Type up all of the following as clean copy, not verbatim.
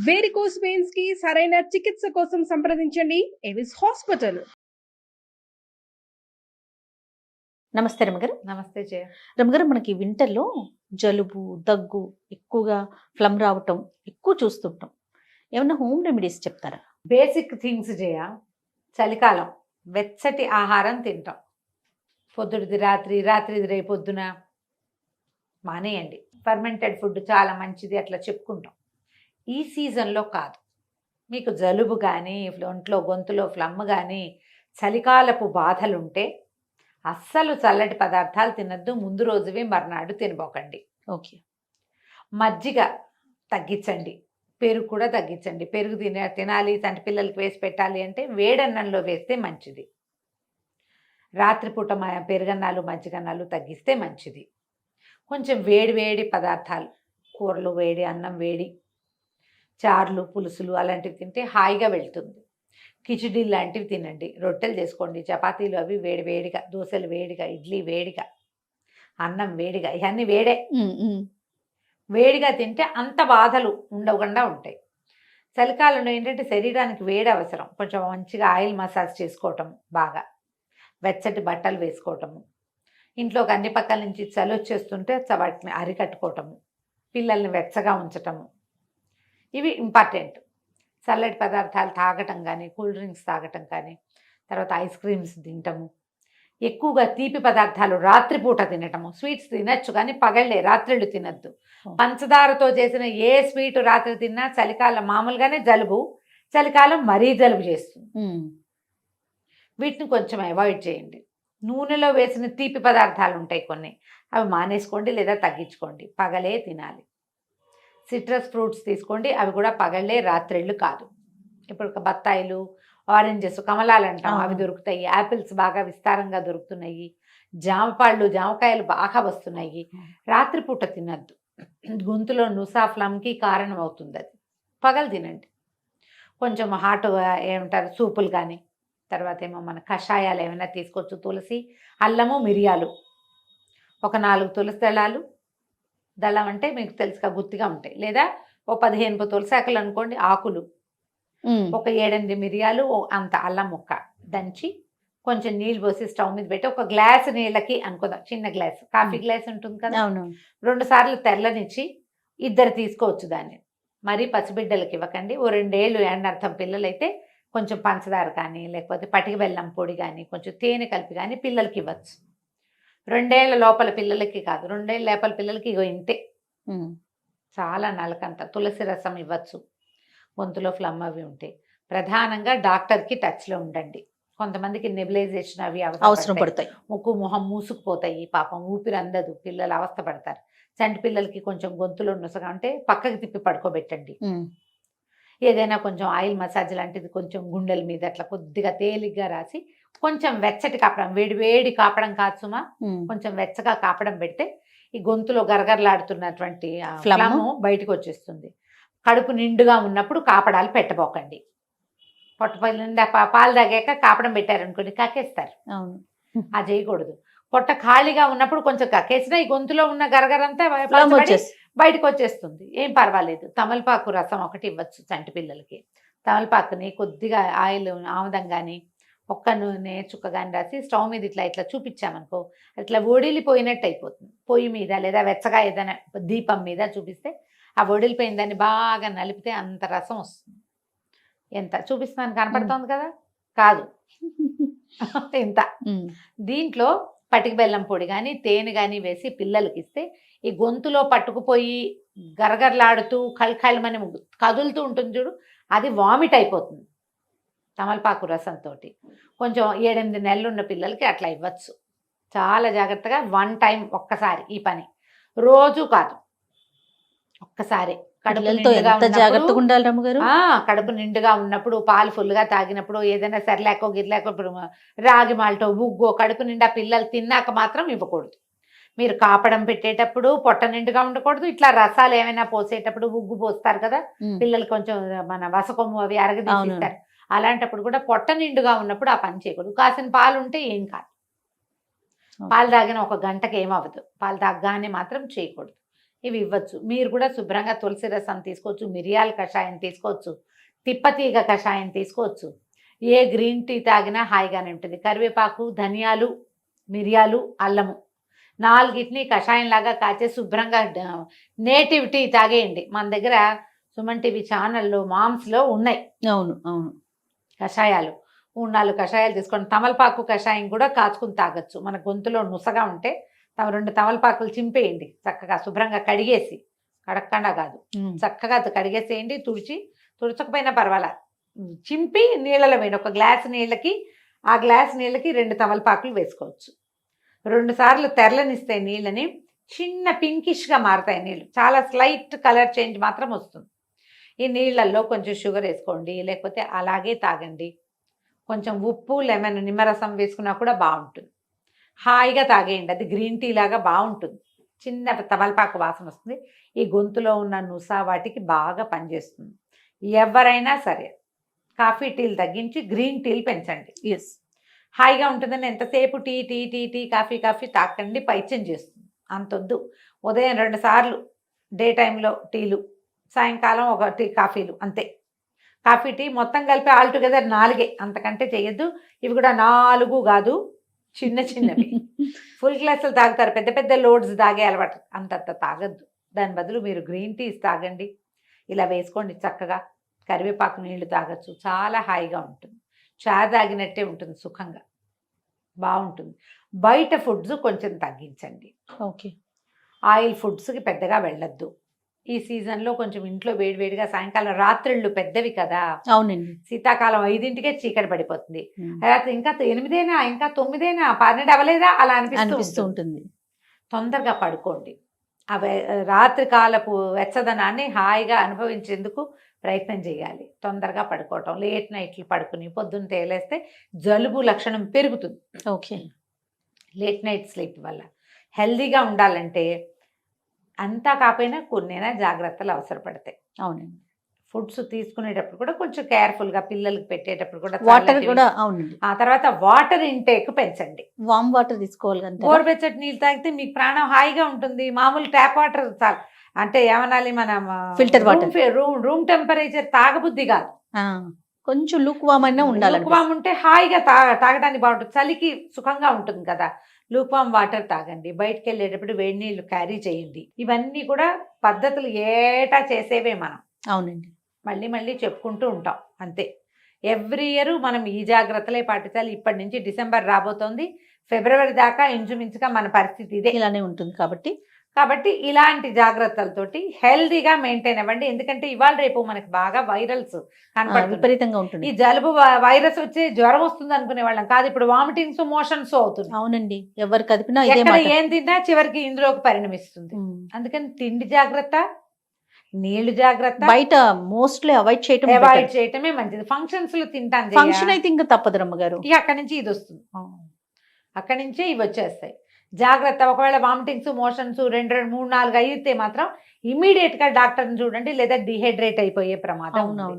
Varicose veins కి సరైన చికిత్స కోసం సంప్రదించండి ఎవిస్ హాస్పిటల్. నమస్తే రమగారు. నమస్తే జయ. రమగారు, మనకి వింటర్లో జలుబు దగ్గు ఎక్కువగా ఫ్లమ్ రావటం ఎక్కువ చూస్తుంటాం. ఏమన్నా హోమ్ రెమెడీస్ చెప్తారా? బేసిక్ థింగ్స్ జయ. చలికాలం వెచ్చటి ఆహారం తింటాం. పొద్దుడిది రాత్రి, రాత్రిది రేపొద్దున మానేయండి. ఫర్మెంటెడ్ ఫుడ్ చాలా మంచిది అట్లా చెప్పుకుంటాం. ఈ సీజన్లో కాదు. మీకు జలుబు కానీ ఒంట్లో గొంతులో ఫ్లమ్ కానీ చలికాలపు బాధలుంటే అస్సలు చల్లటి పదార్థాలు తినద్దు. ముందు రోజువి మర్నాడు తినబోకండి. ఓకే. మజ్జిగ తగ్గించండి, పెరుగు కూడా తగ్గించండి. పెరుగు తినాలి అంటే పిల్లలకి వేసి పెట్టాలి అంటే వేడన్నంలో వేస్తే మంచిది. రాత్రిపూట పెరుగన్నాలు మజ్జిగన్నాలు తగ్గిస్తే మంచిది. కొంచెం వేడి వేడి పదార్థాలు, కూరలు వేడి, అన్నం వేడి, చారులు పులుసులు అలాంటివి తింటే హాయిగా వెళ్తుంది. కిచిడి లాంటివి తినండి, రొట్టెలు చేసుకోండి, చపాతీలు అవి వేడి వేడిగా, దోశలు వేడిగా, ఇడ్లీ వేడిగా, అన్నం వేడిగా, ఇవన్నీ వేడే. వేడిగా తింటే అంత బాధలు ఉండకుండా ఉంటాయి. చలికాలంలో ఏంటంటే శరీరానికి వేడి అవసరం. కొంచెం మంచిగా ఆయిల్ మసాజ్ చేసుకోవటం, బాగా వెచ్చటి బట్టలు వేసుకోవటము, ఇంట్లోకి అన్ని పక్కల నుంచి చలి వచ్చేస్తుంటే వాటిని అరికట్టుకోవటము, పిల్లల్ని వెచ్చగా ఉంచటము, ఇవి ఇంపార్టెంట్. చల్లటి పదార్థాలు తాగటం కానీ, కూల్ డ్రింక్స్ తాగటం కానీ, తర్వాత ఐస్ క్రీమ్స్ తినటము, ఎక్కువగా తీపి పదార్థాలు రాత్రిపూట తినటము. స్వీట్స్ తినచ్చు కానీ పగళ్ళే, రాత్రిళ్ళు తినద్దు. పంచదారతో చేసిన ఏ స్వీట్ రాత్రి తిన్నా చలికాలం మామూలుగానే జలుబు, చలికాలం మరీ జలుబు చేస్తుంది. వీటిని కొంచెం అవాయిడ్ చేయండి. నూనెలో వేసిన తీపి పదార్థాలు ఉంటాయి కొన్ని, అవి మానేసుకోండి లేదా తగ్గించుకోండి. పగలే తినాలి. సిట్రస్ ఫ్రూట్స్ తీసుకోండి, అవి కూడా పగళ్ళే, రాత్రిళ్ళు కాదు. ఇప్పుడు బత్తాయిలు, ఆరెంజెస్, కమలాలు అంటాం, అవి దొరుకుతాయి. యాపిల్స్ బాగా విస్తారంగా దొరుకుతున్నాయి. జామపళ్ళు, జామకాయలు బాగా వస్తున్నాయి. రాత్రిపూట తినద్దు. గొంతులో నుసా ఫ్లమ్కి కారణం అవుతుంది అది. పగలు తినండి. కొంచెం హాట్ ఏమంటారు సూపులు కానీ, తర్వాత ఏమో మన కషాయాలు ఏమైనా తీసుకోవచ్చు. తులసి, అల్లము, మిరియాలు, ఒక 4 తులసి దళాలు, దళం అంటే మీకు తెలుసుగా గుత్తిగా ఉంటాయి, లేదా ఓ 15 తులసి ఆకులు అనుకోండి, ఆకులు, ఒక 7-8 మిరియాలు, అంత అల్లం ముక్క దంచి కొంచెం నీళ్ళు పోసి స్టవ్ మీద పెట్టి, ఒక గ్లాసు నీళ్ళకి అనుకుందాం, చిన్న గ్లాస్, కాఫీ గ్లాస్ ఉంటుంది కదా, 2 సార్లు తెల్లనిచ్చి 2 తీసుకోవచ్చు దాన్ని. మరీ పసిబిడ్డలకి ఇవ్వకండి. ఓ 2 ఏళ్ళు ఎండర్థం పిల్లలైతే కొంచెం పంచదార కానీ, లేకపోతే పటిక బెల్లం పొడి కానీ, కొంచెం తేనె కలిపి కానీ పిల్లలకి ఇవ్వచ్చు. 2 ఏళ్ల లోపల పిల్లలకి కాదు, 2 ఏళ్ళ లోపల పిల్లలకి ఇగో ఇంతే, చాలా నలకంత తులసి రసం ఇవ్వచ్చు. గొంతులో ఫ్లమ్ అవి ఉంటాయి. ప్రధానంగా డాక్టర్కి టచ్లో ఉండండి. కొంతమందికి నెబులైజేషన్ అవి అవసరం పడతాయి. ముక్కు మొహం మూసుకుపోతాయి, పాపం ఊపిరి అందదు, పిల్లలు అవస్థ పడతారు. చంటి పిల్లలకి కొంచెం గొంతులో నుసగా ఉంటే పక్కకి తిప్పి పడుకోబెట్టండి. ఏదైనా కొంచెం ఆయిల్ మసాజ్ లాంటిది కొంచెం గుండెల మీద అట్లా కొద్దిగా తేలిగ్గా రాసి, కొంచెం వెచ్చటి కాపడం, వేడి వేడి కాపడం కాదు సుమా, కొంచెం వెచ్చగా కాపడం పెడితే ఈ గొంతులో గరగరలాడుతున్నటువంటి ఫ్లమ్ బయటకు వచ్చేస్తుంది. కడుపు నిండుగా ఉన్నప్పుడు కాపడాలు పెట్టబోకండి. పొట్ట నిండా పాలు తాగాక కాపడం పెట్టారనుకోండి కక్కేస్తారు, అది చేయకూడదు. పొట్ట ఖాళీగా ఉన్నప్పుడు కొంచెం కక్కేసినా ఈ గొంతులో ఉన్న గరగరంతా బయటకు వచ్చేస్తుంది, ఏం పర్వాలేదు. తమలపాకు రసం ఒకటి ఇవ్వచ్చు చంటి పిల్లలకి. తమలపాకుని కొద్దిగా ఆయిల్, ఆముదం కానీ, ఒక్క నూనె చుక్క కానీ రాసి స్టవ్ మీద ఇట్లా ఇట్లా చూపించామనుకో, అట్లా ఒడిలిపోయినట్టు అయిపోతుంది. పొయ్యి మీద లేదా వెచ్చగా ఏదైనా దీపం మీద చూపిస్తే ఆ ఒడిలిపోయిన దాన్ని బాగా నలిపితే అంత రసం వస్తుంది. ఎంత చూపిస్తున్నాను కనపడుతుంది కదా, కాదు ఇంత. దీంట్లో పటిక బెల్లం పొడి కానీ, తేనె కానీ వేసి పిల్లలకి ఇస్తే ఈ గొంతులో పట్టుకుపోయి గరగరలాడుతూ కళమని కదులుతూ ఉంటుంది చూడు, అది వామిట్ అయిపోతుంది తమలపాకు రసంతో. కొంచెం 7-8 నెలలు ఉన్న పిల్లలకి అట్లా ఇవ్వచ్చు. చాలా జాగ్రత్తగా 1 టైం, ఒక్కసారి ఈ పని, రోజు కాదు, ఒక్కసారి. జాగ్రత్తగా ఉండాలి రమ్మగారు. కడుపు నిండుగా ఉన్నప్పుడు, పాలు ఫుల్గా తాగినప్పుడు, ఏదైనా సరిలేకో గిరిలేకో, ఇప్పుడు రాగి మాల్టో ఉగ్గో కడుపు నిండా పిల్లలు తిన్నాక మాత్రం ఇవ్వకూడదు. మీరు కాపడం పెట్టేటప్పుడు పొట్ట నిండుగా ఉండకూడదు. ఇట్లా రసాలు ఏమైనా పోసేటప్పుడు ఉగ్గు పోస్తారు కదా పిల్లలు, కొంచెం మన వసకొమ్ము అవి అరగదీస్తారు, అలాంటప్పుడు కూడా పొట్ట నిండుగా ఉన్నప్పుడు ఆ పని చేయకూడదు. కాసిన పాలు ఉంటే ఏం కాదు, పాలు తాగిన 1 గంటకి ఏమవ్వదు, పాలు తాగగానే మాత్రం చేయకూడదు. ఇవి ఇవ్వచ్చు. మీరు కూడా శుభ్రంగా తులసి రసం తీసుకోవచ్చు, మిరియాల కషాయం తీసుకోవచ్చు, తిప్పతీగ కషాయం తీసుకోవచ్చు. ఏ గ్రీన్ టీ తాగినా హాయిగానే ఉంటుంది. కరివేపాకు, ధనియాలు, మిరియాలు, అల్లము 4టిని కషాయంలాగా కాచే శుభ్రంగా నేటివ్ టీ తాగేయండి. మన దగ్గర సుమన్ టీవీ ఛానల్లో మామ్స్లో ఉన్నాయి అవును అవును. కషాయాలు. 3-4 కషాయాలు తీసుకోండి. తమలపాకు కషాయం కూడా కాచుకుని తాగొచ్చు. మన గొంతులో నుసగా ఉంటే 2 తమలపాకులు చింపేయండి, చక్కగా శుభ్రంగా కడిగేసి, కడక్కండా కాదు, చక్కగా కడిగేసేయండి. తుడచకపోయినా పర్వాలా, చింపి నీళ్ళలో వేయండి. ఒక గ్లాస్ నీళ్ళకి ఆ గ్లాస్ నీళ్ళకి 2 తమలపాకులు వేసుకోవచ్చు. 2 సార్లు తెరలనిస్తే నీళ్ళని చిన్న పింకిష్గా మారుతాయి నీళ్ళు, చాలా స్లైట్ కలర్ చేంజ్ మాత్రం వస్తుంది. ఈ నీళ్ళల్లో కొంచెం షుగర్ వేసుకోండి, లేకపోతే అలాగే తాగండి. కొంచెం ఉప్పు, లెమన్, నిమ్మరసం వేసుకున్నా కూడా బాగుంటుంది. హాయిగా తాగేయండి, అది గ్రీన్ టీ లాగా బాగుంటుంది. చిన్న తమలపాకు వాసన వస్తుంది. ఈ గొంతులో ఉన్న నుస వాటికి బాగా పనిచేస్తుంది. ఎవరైనా సరే కాఫీ టీలు తగ్గించి గ్రీన్ టీలు పెంచండి. ఎస్, హాయిగా ఉంటుందని ఎంతసేపు tea tea tea tea coffee coffee తాకండి, పైత్యం చేస్తుంది. అంతొద్దు. ఉదయం 2 సార్లు డే టైంలో టీలు, సాయంకాలం 1 టీ కాఫీలు, అంతే. కాఫీ టీ మొత్తం కలిపి ఆల్టుగెదర్ 4, అంతకంటే చేయొద్దు. ఇవి కూడా 4 కాదు, చిన్నవి. ఫుల్ గ్లాసులు తాగుతారు, పెద్ద పెద్ద లోడ్స్ తాగే అలవాటు, అంతంత తాగద్దు. దాని బదులు మీరు గ్రీన్ టీస్ తాగండి. ఇలా వేసుకోండి చక్కగా. కరివేపాకు నీళ్లు తాగొచ్చు, చాలా హాయిగా ఉంటుంది. చాయ్ తాగినట్టే ఉంటుంది, సుఖంగా బాగుంటుంది. బయట ఫుడ్స్ కొంచెం తగ్గించండి. ఓకే. ఆయిల్ ఫుడ్స్కి పెద్దగా వెళ్ళొద్దు. ఈ సీజన్లో కొంచెం ఇంట్లో వేడివేడిగా, సాయంకాలం రాత్రిళ్ళు పెద్దవి కదా, అవునండి. శీతాకాలం 5ంటికే చీకటి పడిపోతుంది. రాత్రి ఇంకా 8 ఇంకా 9 12 అవ్వలేదా అలా అనిపిస్తూ ఉంటుంది. తొందరగా పడుకోండి. రాత్రి కాలపు వెచ్చదనాన్ని హాయిగా అనుభవించేందుకు ప్రయత్నం చేయాలి. తొందరగా పడుకోవటం, లేట్ నైట్లు పడుకుని పొద్దున్న తేలేస్తే జలుబు లక్షణం పెరుగుతుంది. ఓకే. లేట్ నైట్ స్లీప్ వల్ల హెల్దీగా ఉండాలంటే అంతా కాకపోయినా కొన్నైనా జాగ్రత్తలు అవసరపడతాయి. అవునండి. ఫుడ్స్ తీసుకునేటప్పుడు కూడా కొంచెం కేర్ఫుల్గా, పిల్లలకి పెట్టేటప్పుడు కూడా వాటర్ కూడా. అవునండి. ఆ తర్వాత వాటర్ ఇంటేక్ పెంచండి. వామ్ వాటర్ తీసుకోవాలి. గోరువెచ్చటి నీళ్ళు తాగితే మీకు ప్రాణం హాయిగా ఉంటుంది. మామూలు ట్యాప్ వాటర్ చాలు. అంటే ఏమనాలి, మనం ఫిల్టర్ వాటర్, రూమ్ టెంపరేచర్ తాగబుద్ధి కాదు, కొంచెం లూక్ వామ్ అయినా ఉండాలి. లూక్ వామ్ ఉంటే హాయిగా తాగడానికి బాగుంటుంది, చలికి సుఖంగా ఉంటుంది కదా. లూక్ వామ్ వాటర్ తాగండి. బయటకు వెళ్ళేటప్పుడు వేడి నీళ్ళు క్యారీ చేయండి. ఇవన్నీ కూడా పద్ధతులు ఏటా చేసేవే మనం. అవునండి. మళ్ళీ చెప్పుకుంటూ ఉంటాం, అంతే. ఎవ్రీ ఇయర్ మనం ఈ జాగ్రత్తలే పాటించాలి. ఇప్పటి నుంచి డిసెంబర్ రాబోతోంది, ఫిబ్రవరి దాకా ఇంచుమించుగా మన పరిస్థితి ఇదే, ఇలానే ఉంటుంది. కాబట్టి ఇలాంటి జాగ్రత్తలతోటి హెల్దీగా మెయింటైన్ అవ్వండి. ఎందుకంటే ఇవాళ రేపు మనకి బాగా వైరల్స్ కనపడుతుంది, విపరీతంగా ఉంటుంది. ఈ జలుబు వైరస్ వచ్చి జ్వరం వస్తుంది అనుకునే వాళ్ళం కాదు, ఇప్పుడు వామిటింగ్స్, మోషన్స్ అవుతుంది. అవునండి. ఎవరు కదిపినా ఏం తిన్నా చివరికి ఇందులోకి పరిణమిస్తుంది. అందుకని తిండి జాగ్రత్త, నీళ్లు జాగ్రత్త, బయట మోస్ట్లీ అవాయిడ్ చేయటమే మంచిది. ఫంక్షన్స్ లో తింటాను, ఫంక్షన్ అయితే ఇంకా తప్పదు రమ్మగారు. ఇక అక్కడి నుంచి ఇది వస్తుంది, అక్కడి నుంచే ఇవి వచ్చేస్తాయి. జాగ్రత్త. ఒకవేళ వామిటింగ్స్, మోషన్స్ 2, 3, 4 అయితే మాత్రం ఇమీడియట్ గా డాక్టర్ని చూడండి, లేదా డిహైడ్రేట్ అయిపోయే ప్రమాదం ఉంది.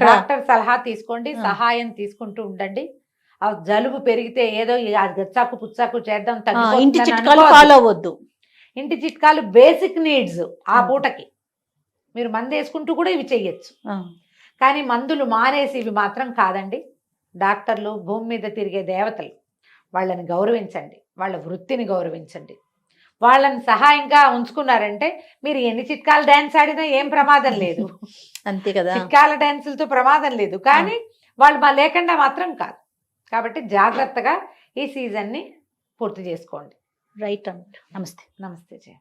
డాక్టర్ సలహా తీసుకోండి, సహాయం తీసుకుంటూ ఉండండి. ఆ జలుబు పెరిగితే ఏదో గచ్చాకు పుచ్చాకు చేద్దాం, ఇంటి చిట్కాలు ఫాలో అవ్వద్దు. ఇంటి చిట్కాలు బేసిక్ నీడ్స్. ఆ పూటకి మీరు మందు వేసుకుంటూ కూడా ఇవి చెయ్యొచ్చు, కానీ మందులు మానేసి ఇవి మాత్రం కాదండి. డాక్టర్లు భూమి మీద తిరిగే దేవతలు, వాళ్ళని గౌరవించండి, వాళ్ళ వృత్తిని గౌరవించండి. వాళ్ళని సహాయంగా ఉంచుకున్నారంటే మీరు ఎన్ని చిట్కాల డ్యాన్స్ ఆడినా ఏం ప్రమాదం లేదు. అంతే కదా, చిట్కాల డ్యాన్సులతో ప్రమాదం లేదు, కానీ వాళ్ళు లేకుండా మాత్రం కాదు. కాబట్టి జాగ్రత్తగా ఈ సీజన్ని పూర్తి చేసుకోండి. రైట్. నమస్తే. నమస్తే జయ.